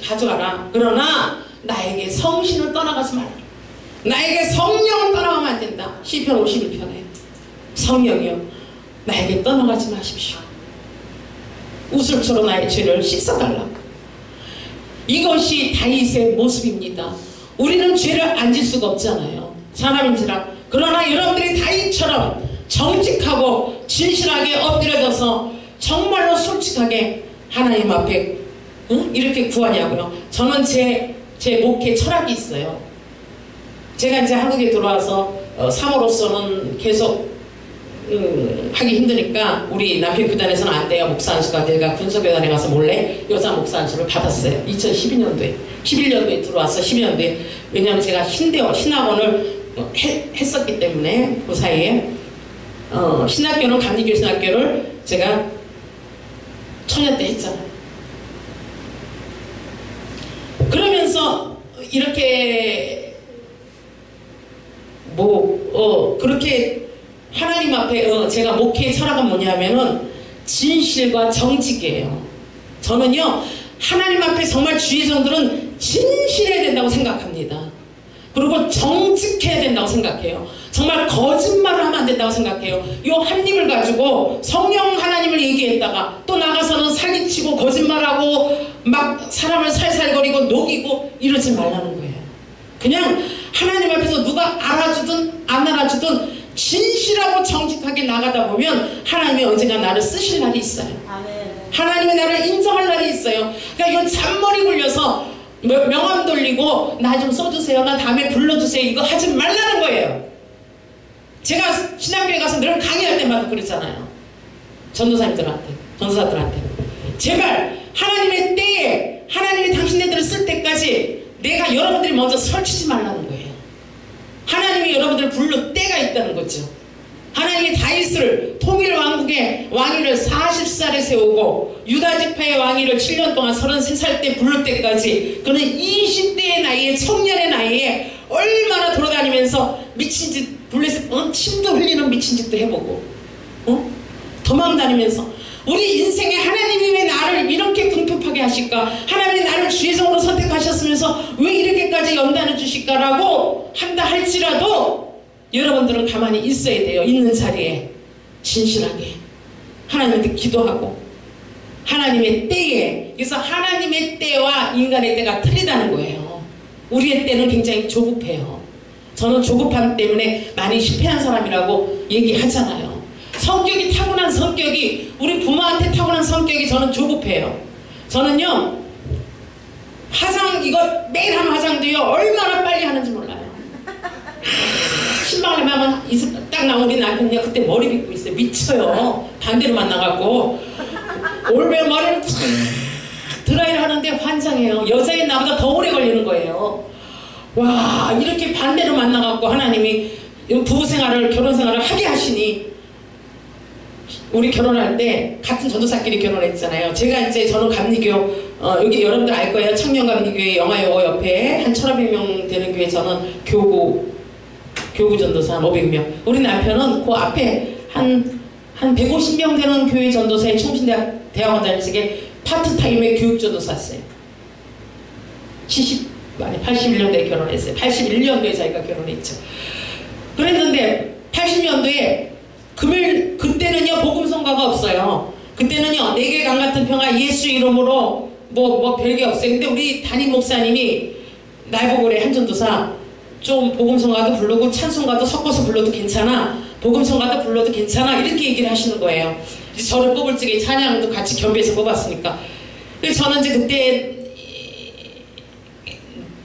Speaker 1: 가져가라. 그러나 나에게 성신을 떠나가지 말라. 나에게 성령을 떠나가면 안 된다. 시편 51편에 성령이요 나에게 떠나가지 마십시오. 우슬초로 나의 죄를 씻어달라고. 이것이 다윗의 모습입니다. 우리는 죄를 안 질 수가 없잖아요. 사람인지라. 그러나 여러분들이 다윗처럼 정직하고 진실하게 엎드려져서 정말로 솔직하게 하나님 앞에 이렇게 구하냐고요. 저는 제 목회 철학이 있어요. 제가 이제 한국에 들어와서 사모로서는 계속 하기 힘드니까 우리 남편 교단에서는 안 돼요. 목사 안수가 내가 군사교단에 가서 몰래 여자 목사 안수를 받았어요. 2012년도에 11년도에 들어와서 12년도에. 왜냐하면 제가 신학원을 했었기 때문에 그 사이에 신학교는 감리교 신학교를 제가 초년 때 했잖아요. 그러면서 이렇게 그렇게 하나님 앞에 제가 목회의 철학은 뭐냐면은 진실과 정직이에요. 저는요 하나님 앞에 정말 주의 종들은 진실해야 된다고 생각합니다. 그리고 정직해야 된다고 생각해요. 정말 거짓말을 하면 안 된다고 생각해요. 요 한 입을 가지고 성령 하나님을 얘기했다가 또 나가서는 사기치고 거짓말하고 막 사람을 살살거리고 녹이고 이러지 말라는 거예요. 그냥 하나님 앞에서 누가 알아주든 안 알아주든 진실하고 정직하게 나가다 보면 하나님이 언젠가 나를 쓰실 날이 있어요. 하나님이 나를 인정할 날이 있어요. 그러니까 이 잔머리 굴려서 명함 돌리고 나 좀 써주세요. 나 다음에 불러주세요. 이거 하지 말라는 거예요. 제가 신학교에 가서 늘 강의할 때마다 그랬잖아요. 전도사들한테 제발 하나님의 때에 하나님이 당신네들을 쓸 때까지 내가 여러분들이 먼저 설치지 말라는 거예요. 하나님이 여러분들을 부를 때가 있다는 거죠. 하나님이 다윗을 통일왕국의 왕위를 40살에 세우고 유다지파의 왕위를 7년 동안 33살 때 부를 때까지 그는 20대의 나이에 청년의 나이에 얼마나 돌아다니면서 미친 짓 블레셋 침도 흘리는 미친 짓도 해보고 도망다니면서 우리 인생에 하나님이 왜 나를 이렇게 궁핍하게 하실까? 하나님이 나를 주의성으로 선택하셨으면서 왜 이렇게까지 연단해 주실까라고 한다 할지라도 여러분들은 가만히 있어야 돼요. 있는 자리에 진실하게 하나님한테 기도하고 하나님의 때에. 그래서 하나님의 때와 인간의 때가 틀리다는 거예요. 우리의 때는 굉장히 조급해요. 저는 조급함 때문에 많이 실패한 사람이라고 얘기하잖아요. 성격이 타고난 성격이 우리 부모한테 타고난 성격이 저는 조급해요. 저는요 화장 이거 매일 하는 화장도요 얼마나 빨리 하는지 몰라요. 신방을 하면 딱 나온 우리 남편이요 그때 머리 빗고 있어요. 미쳐요. 반대로 만나갖고 올빼 머리를 탁 드라이를 하는데 환장해요. 여자인 나보다 더 오래 걸리는 거예요. 와 이렇게 반대로 만나갖고 하나님이 부부생활을 결혼생활을 하게 하시니 우리 결혼할 때 같은 전도사끼리 결혼했잖아요. 제가 이제 저는 감리교 여기 여러분들 알 거예요. 청년감리교회 영화여고 옆에 한 1,500명 되는 교회 저는 교구 전도사 500명. 우리 남편은 그 앞에 한 150명 되는 교회 전도사의 총신대학 대학원 다니시게 파트타임의 교육 전도사였어요. 81년도에 결혼했어요. 81년도에 자기가 결혼했죠. 그랬는데 80년도에 금요일 그때는요 복음성가가 없어요. 그때는요 내게 강 같은 평화 예수 이름으로 뭐 별게 없어요. 근데 우리 담임 목사님이 날 보고 그래 한전도사 좀 복음성가도 부르고 찬송가도 섞어서 불러도 괜찮아. 복음성가도 불러도 괜찮아. 이렇게 얘기를 하시는 거예요. 이제 저를 뽑을 적에 찬양도 같이 겸비해서 뽑았으니까. 그래서 저는 이제 그때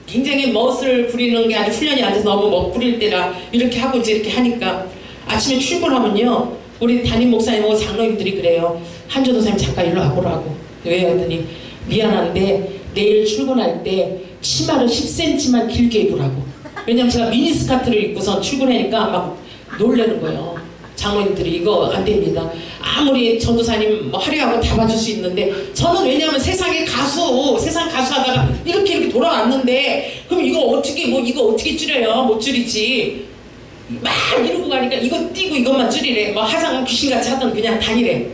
Speaker 1: 굉장히 멋을 부리는 게 아주 훈련이 안 돼서 너무 멋 부릴 때라 이렇게 하고 이제 이렇게 하니까 아침에 출근하면요 우리 담임 목사님하고 장로님들이 그래요. 한전도사님 잠깐 일로 와보라고. 왜? 하더니 미안한데 내일 출근할 때 치마를 10cm만 길게 입으라고. 왜냐면 제가 미니스커트를 입고서 출근하니까 막 놀라는 거예요. 장로님들이 이거 안 됩니다. 아무리 전도사님 뭐 화려하고 다 봐줄 수 있는데 저는 왜냐면 세상 가수 하다가 이렇게 돌아왔는데 그럼 이거 어떻게 줄여요? 못 줄이지. 막 이러고 가니까 이거 띄고 이것만 줄이래. 뭐 화장은 귀신같이 하던 그냥 다니래.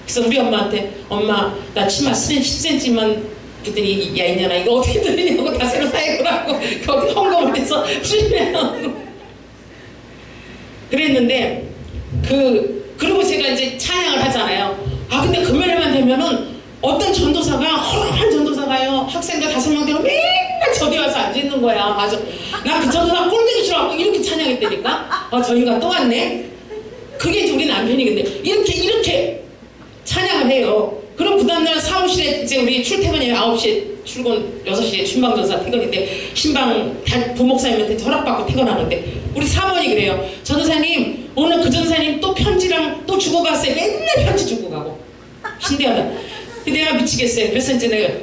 Speaker 1: 그래서 우리 엄마한테 엄마 나 치마 10cm만 그랬더니 야 이년아 이거 어떻게 들리냐고 다 새로 사입으라고 거기 헌금을 해서 주려고 그랬는데 그리고 제가 이제 찬양을 하잖아요. 아 근데 금요일만 되면은 어떤 전도사가 헐렁한 전도사가요 학생들 5명 되고 맨날 저기 와서 앉아있는 거야. 아주 나 그 전도사 꼴보기 싫어하고 이렇게 찬양했다니까. 아 저 인간 또 왔네. 그게 이제 우리 남편이 근데 이렇게 찬양을 해요. 그럼 그 다음날 사무실에 이제 우리 출퇴근이 9시에 출근 6시에 신방전사 퇴근인데 신방 부목사님한테 허락받고 퇴근하는데 우리 사모님이 그래요. 전도사님 오늘 그 전도사님 또 편지랑 또 주고 갔어요. 맨날 편지 주고 가고 신대하다. 내가 미치겠어요. 그래서 이제 내가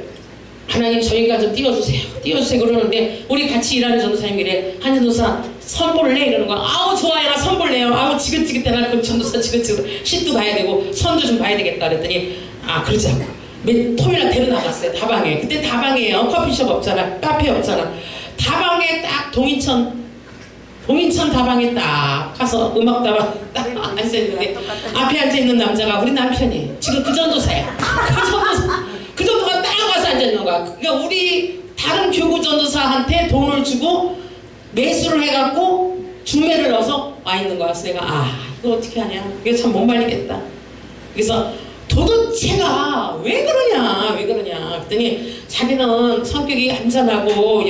Speaker 1: 하나님 저희가 좀 띄워주세요 그러는데 우리 같이 일하는 전도사님이래. 한 전도사 선볼래? 이러는 거야. 아우 좋아요 나 선볼래요. 아우 지긋지긋해 나 그 전도사 지긋지긋 시도 봐야 되고 선도 좀 봐야 되겠다 그랬더니 아 그러자고 토요일날 데려나갔어요. 다방에. 그때 다방이에요. 커피숍 없잖아. 카페 없잖아. 다방에 딱 동인천 다방에 딱 가서 음악 다방 딱 앉아있는데 앞에 앉아있는 남자가 우리 남편이 지금 그 전도사야. 그 전도가 딱 와서 앉아있는 거야. 그러니까 우리 다른 교구 전도사한테 돈을 주고 매수를 해갖고 중매를 넣어서 와 있는 거야. 그래서 내가 이거 어떻게 하냐. 이거 참 못 말리겠다. 그래서 도대체가 왜 그러냐 그랬더니 자기는 성격이 얌전하고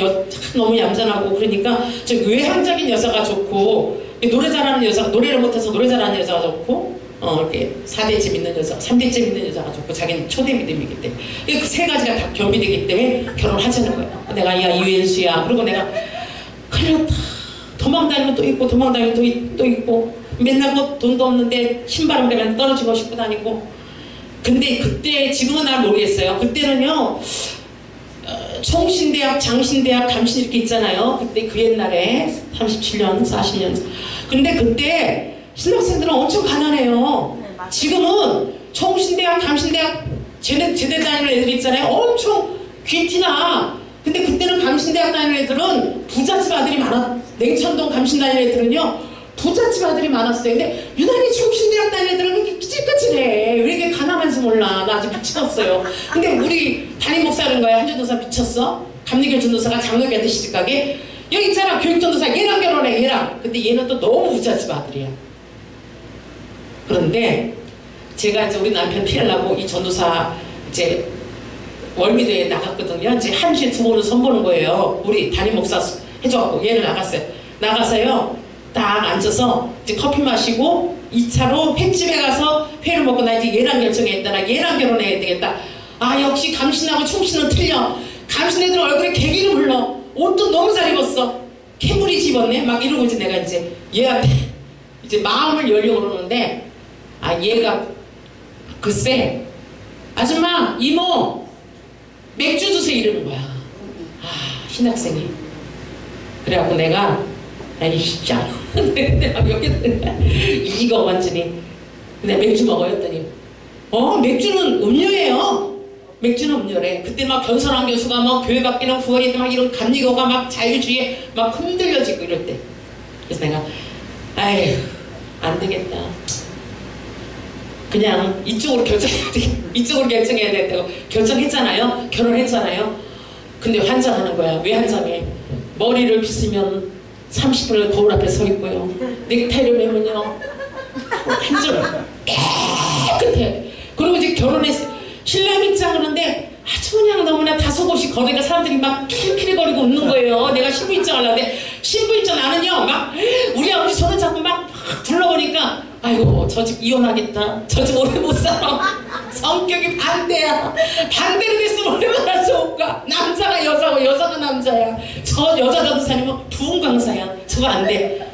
Speaker 1: 너무 얌전하고 그러니까 좀 외향적인 여자가 좋고 노래 잘하는 여자 노래를 못해서 노래 잘하는 여자가 좋고 이렇게 4대집 있는 여자 3대집 있는 여자가 좋고 자기는 초대 믿음이기 때문에 그 세 가지가 다 겸비되기 때문에 결혼하자는 거야. 내가 야 이웬수야 그리고 내가 그냥 도망다니면 또 있고 도망다니면 또 있고 맨날 뭐 돈도 없는데 신발은 그냥 떨어지고 싶고 다니고 근데 그때 지금은 날 모르겠어요. 그때는요 총신대학, 장신대학, 감신 이렇게 있잖아요. 그때 그 옛날에 37년, 40년 근데 그때 신학생들은 엄청 가난해요.
Speaker 2: 네,
Speaker 1: 지금은 총신대학, 감신대학 제대 다니는 애들 있잖아요. 엄청 귀티나 근데 그때는 감신대학 다니는 애들은 부잣집 아들이 많아. 냉천동 감신 다니는 애들은요 부잣집 아들이 많았어요. 근데 유난히 총신대학 다니는 애들은 그렇게 끼질끼질해. 왜 이렇게 가난한지 몰라. 나 아직 미쳤어요. 근데 우리 담임 목사는 거야. 한 전도사 미쳤어. 감리교 전도사가 장로교한테 시집가게 여기 있잖아 교육전도사 얘랑 결혼해 얘랑. 근데 얘는 또 너무 부잣집 아들이야. 그런데 제가 이제 우리 남편 피하려고 이 전도사 이제 월미도에 나갔거든요. 이제 한 주에 2번을 선보는 거예요. 우리 담임 목사 해줘갖고 얘를 나가서요 딱 앉아서 이제 커피 마시고 2차로 횟집에 가서 회를 먹고 나 이제 얘랑 결정했다. 나 얘랑 결혼해야 되겠다. 아 역시 감신하고 충신은 틀려. 감신 애들 얼굴에 개기름 흘러. 옷도 너무 잘 입었어. 캠브리지 입었네. 막 이러고 이제 내가 이제 얘 앞에 이제 마음을 열려고 그러는데 얘가 글쎄 아줌마 이모 맥주 주세요 이러는 거야. 신학생이. 그래갖고 내가 아니 진짜 내가 여기 이거 완전히 근데 맥주 먹어요 했더니 맥주는 음료예요. 맥주는 음료래. 그때 막 변선환 교수가 막 교회 바뀌는 후원이 막 이런 감리교가 막 자유주의에 막 흔들려지고 이럴 때 그래서 내가 아휴 안 되겠다. 그냥 이쪽으로 결정해야 되겠다고 결정했잖아요. 결혼했잖아요. 근데 환장하는 거야. 왜 환장해? 머리를 빗으면 30분을 거울 앞에 서 있고요. 넥타이를 매면요. 한점 깨끗해. 그리고 이제 결혼했어요. 신랑 입장 하는데 아주 그냥 너무나 다소곳이 거리가 사람들이 막 킬킬거리고 웃는 거예요. 내가 신부 입장 하려는데 신부 입장 나는요 막 우리 아버지 손을 잡고 막 불러보니까 아이고 저 집 이혼하겠다. 저 집 오래 못 살아. 성격이 반대야. 반대로 됐으면 얼마나 좋을까. 남자가 여자고 여자가 남자야. 저 여자 전도사님은 부흥 강사야. 저거 안 돼.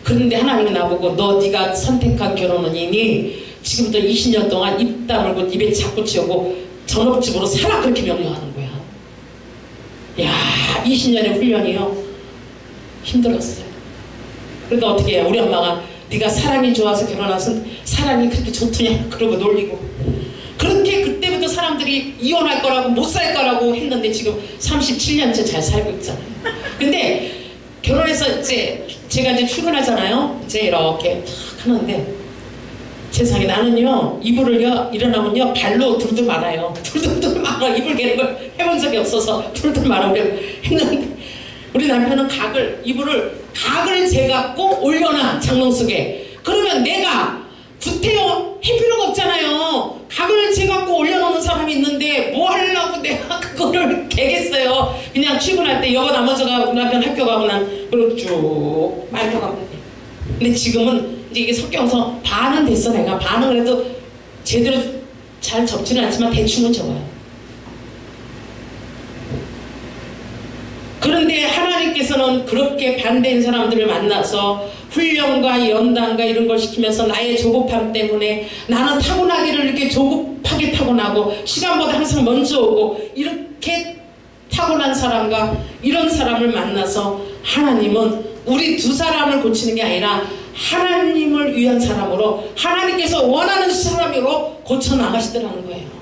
Speaker 1: 그런데 하나님은 나보고 너 네가 선택한 결혼은 이니 지금부터 20년 동안 입 다물고 입에 자꾸 치우고 전업주부로 살아. 그렇게 명령하는 거야. 야 20년의 훈련이요. 힘들었어요. 그러니까 어떻게 해요. 우리 엄마가 네가 사랑이 좋아서 결혼해서 사랑이 그렇게 좋더냐 그러고 놀리고 그렇게 그때부터 사람들이 이혼할 거라고 못 살 거라고 했는데 지금 37년째 잘 살고 있잖아요. 근데 결혼해서 이제 제가 이제 출근하잖아요. 이제 이렇게 탁 하는데 세상에 나는요 이불을요 일어나면요 발로 둘둘 말아요. 둘둘 말아. 이불 개는 걸 해본 적이 없어서 둘둘 말아 했는데 우리 남편은 이불을 각을 재갖고 올려놔 장롱 속에. 그러면 내가 구태여 할 필요가 없잖아요. 각을 재갖고 올려놓는 사람이 있는데 뭐 하려고 내가 그거를 개겠어요. 그냥 출근할 때 여보 나머지가 우리 남편 학교 가고 난 그리고 쭉 말려가고. 근데 지금은 이제 이게 섞여서 반은 됐어. 내가 반은 그래도 제대로 잘 접지는 않지만 대충은 접어요. 그런데 하나님께서는 그렇게 반대인 사람들을 만나서 훈련과 연단과 이런 걸 시키면서 나의 조급함 때문에 나는 타고나기를 이렇게 조급하게 타고나고 시간보다 항상 먼저 오고 이렇게 타고난 사람과 이런 사람을 만나서 하나님은 우리 두 사람을 고치는 게 아니라 하나님을 위한 사람으로 하나님께서 원하는 사람으로 고쳐나가시더라는 거예요.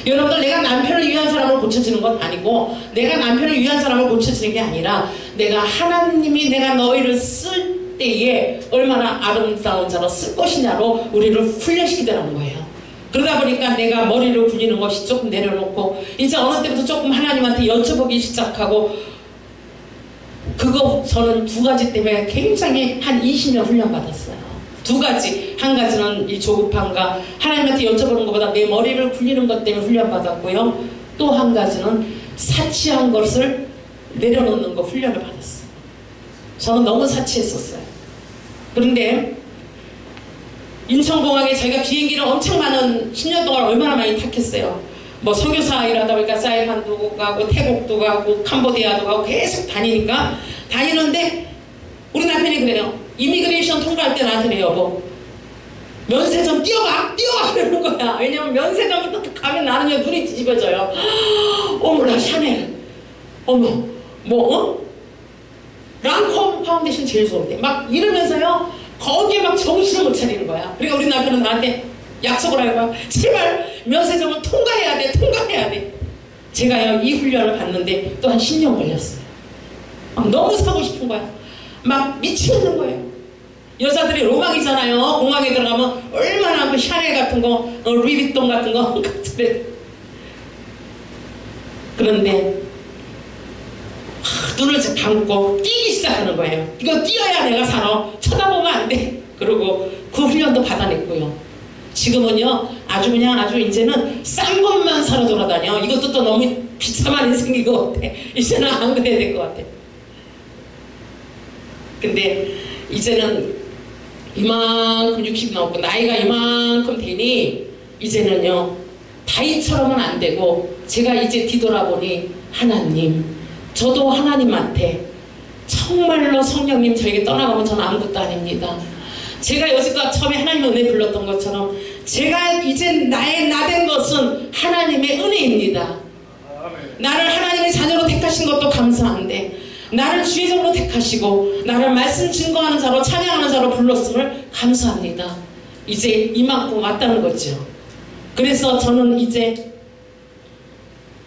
Speaker 1: 여러분들 내가 남편을 위한 사람을 고쳐지는 건 아니고 내가 남편을 위한 사람을 고쳐지는 게 아니라 내가 하나님이 내가 너희를 쓸 때에 얼마나 아름다운 자로 쓸 것이냐로 우리를 훈련시키더라는 거예요. 그러다 보니까 내가 머리를 굴리는 것이 조금 내려놓고 이제 어느 때부터 조금 하나님한테 여쭤보기 시작하고 그거 저는 두 가지 때문에 굉장히 한 20년 훈련받았어요. 두 가지. 한 가지는 이 조급함과 하나님한테 여쭤보는 것보다 내 머리를 굴리는 것 때문에 훈련받았고요. 또 한 가지는 사치한 것을 내려놓는 거 훈련을 받았어요. 저는 너무 사치했었어요. 그런데 인천공항에 제가 비행기를 엄청 많은 10년 동안 얼마나 많이 탔겠어요. 뭐 선교사 일하다 보니까 사이판도 가고 태국도 가고 캄보디아도 가고 계속 다니는데 우리 남편이 그래요. 이미그레이션 통과할 때 나한테 여보 면세점 뛰어가 이러는 거야. 왜냐면 면세점에 또 가면 나는요 눈이 뒤집어져요. 어머나 샤넬 어머 랑콤 파운데이션 제일 좋은데 막 이러면서요 거기에 막 정신을 못 차리는 거야. 그러니까 우리 남편은 나한테 약속을 하는 거야. 제발 면세점을 통과해야 돼. 제가요 이 훈련을 받는데 또 한 10년 걸렸어요. 너무 사고 싶은 거야. 막 미치겠는 거예요. 여자들이 로망이잖아요. 공항에 들어가면 얼마나 그 샤넬 같은 거, 루이비통 같은 거 그런데 눈을 감고 뛰기 시작하는 거예요. 이거 뛰어야 내가 살아. 쳐다보면 안 돼. 그리고 그 훈련도 받아냈고요. 지금은요 아주 이제는 싼 것만 사러 돌아다녀. 이것도 또 너무 비참한 인생인 것 같아. 이제는 안 그래야 될 것 같아. 근데 이제는 이만큼 60 넘고 나이가 이만큼 되니 이제는요 다이처럼은 안 되고 제가 이제 뒤돌아보니 하나님 저도 하나님한테 정말로 성령님 저에게 떠나가면 저는 아무것도 아닙니다. 제가 여지껏 처음에 하나님의 은혜 불렀던 것처럼 제가 이제 나 된 것은 하나님의 은혜입니다. 나를 하나님의 자녀로 택하신 것도 감사한데 나를 주의적으로 택하시고 나를 말씀 증거하는 자로 찬양하는 자로 불렀음을 감사합니다. 이제 이만큼 왔다는 거죠. 그래서 저는 이제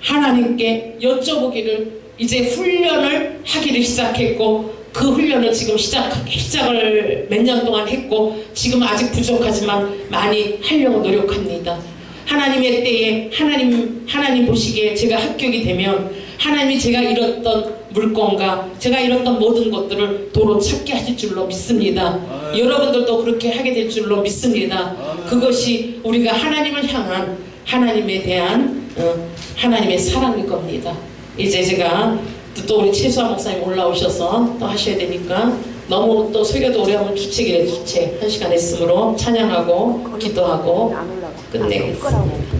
Speaker 1: 하나님께 여쭤보기를 이제 훈련을 하기를 시작했고 그 훈련을 지금 시작을 몇 년 동안 했고 지금 아직 부족하지만 많이 하려고 노력합니다. 하나님의 때에 하나님 보시기에 제가 합격이 되면 하나님이 제가 잃었던 물건과 제가 잃었던 모든 것들을 도로 찾게 하실 줄로 믿습니다. 여러분들도 그렇게 하게 될 줄로 믿습니다. 그것이 우리가 하나님을 향한 하나님에 대한 하나님의 사랑일 겁니다. 이제 제가 또 우리 최수아 목사님 올라오셔서 또 하셔야 되니까 너무 또 설교도 오래 하면 주책이래 주책 1시간 했으므로 찬양하고 기도하고 끝내겠습니다.